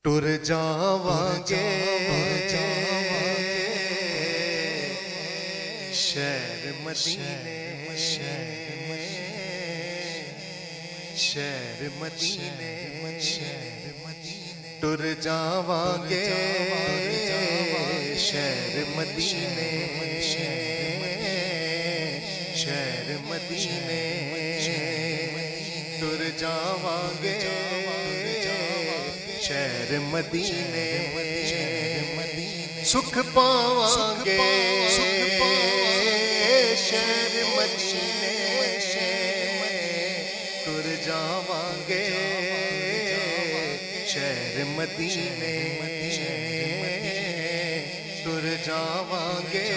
ٹر جاواਂਗੇ شہر مدینے شہر مدینے ٹر جاواਂਗੇ شہر مدینے شہر مدینے ٹر جاواਂਗੇ شہر مدینے سکھ پاواਂਗੇ شہر مدینے ٹر جاواਂਗੇ شہر مدینے ٹر جاواਂਗੇ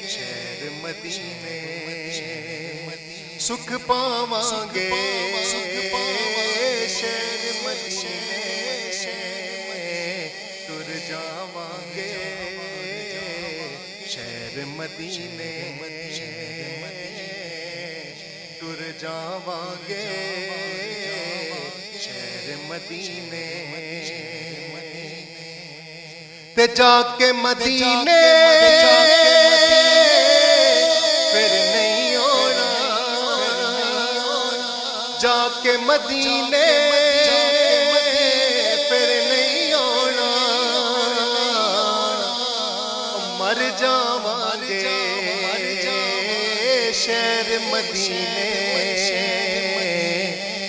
شہر مدینے سکھ پاواਂਗੇ شہر مدینے ٹر جاواਂਗੇ شہر مدینے ٹر جاواਂਗੇ شہر مدینے تے جا کے مدینے پھر نہیں ہونا جا کے مدینے پھر نہیں ہونا مر جاواਂਗੇ شہر مدینے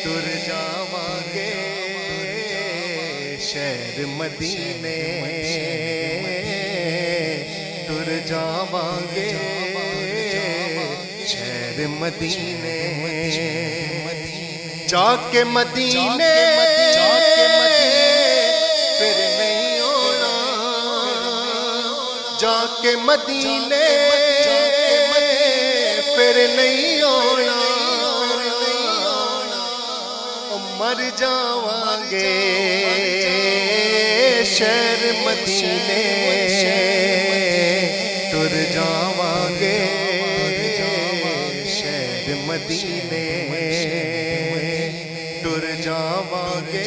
ٹر جاواਂਗੇ شہر مدینے ٹر جاواਂਗੇ شہر مدینے جا کے مدینے پھر نہیں ہونا جا کے مدینے پھر نہیں ہونا مر جاواਂਗੇ شہر مدینے ٹر جاواਂਗੇ شہر مدینے ٹر جاواਂਗੇ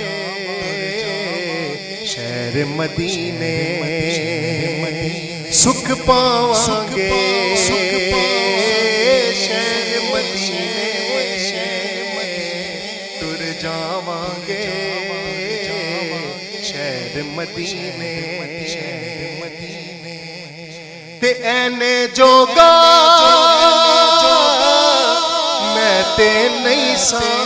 شہر مدینے سکھ پاواਂਗੇ شہر مدینے ٹر جاواਂਗੇ شہر مدینے تے اینے جوگا میں تے نہیں ساں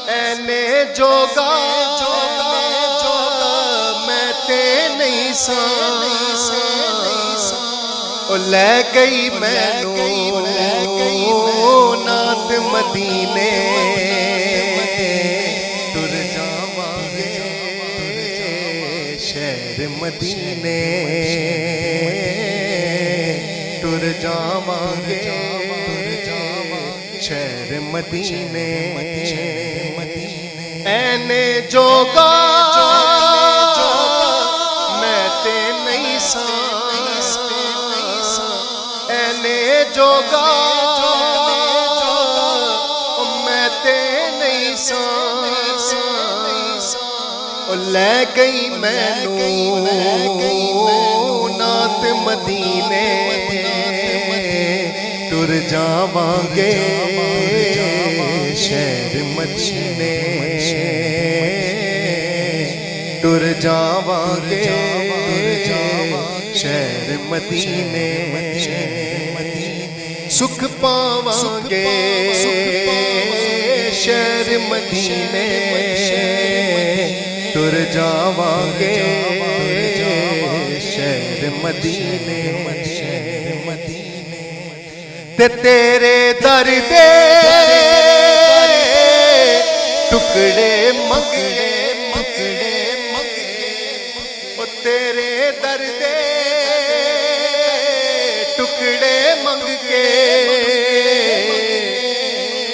اینے جوگا میں تے نہیں ساں او لے گئی مینوں نات مدینے ٹر جاواਂਗੇ شہر مدینے ٹر جاواਂਗੇ شہر مدینے اینے جوگا میں تے نہیں ساں اینے جوگا میں تے نہیں ساں لے گئی مینوں نات مدینے ٹر جاواਂਗੇ شہر مدینے ٹر جاواਂਗੇ شہر مدینے سکھ پاواਂਗੇ شہر مدینے ٹر جاواਂਗੇ شہر مدینے تے تیرے در دے ٹکڑے منگے او تیرے در دے ٹکڑے منگ کے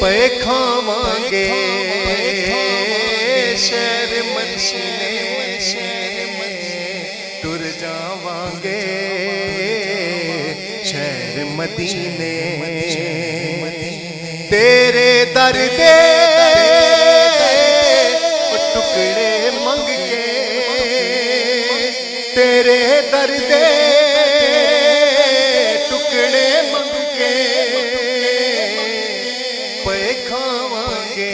پے کھاواਂਗੇ شہر مدینے ٹر جاواਂਗੇ شہر مدینے تیرے در دے دے ٹکڑے منگ کے پے کھاواں گے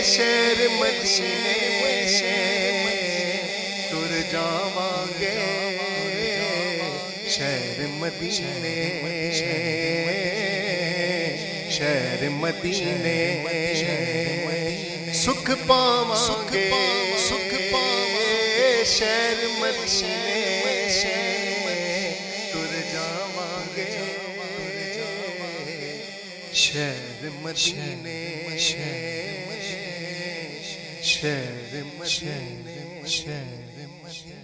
شہر مدینے ٹر جاواں گے شہر مدینے شہر مدینے سکھ پاواں گے شہر مدینے ٹر جاواں گے شہر مدینے شہر مدینے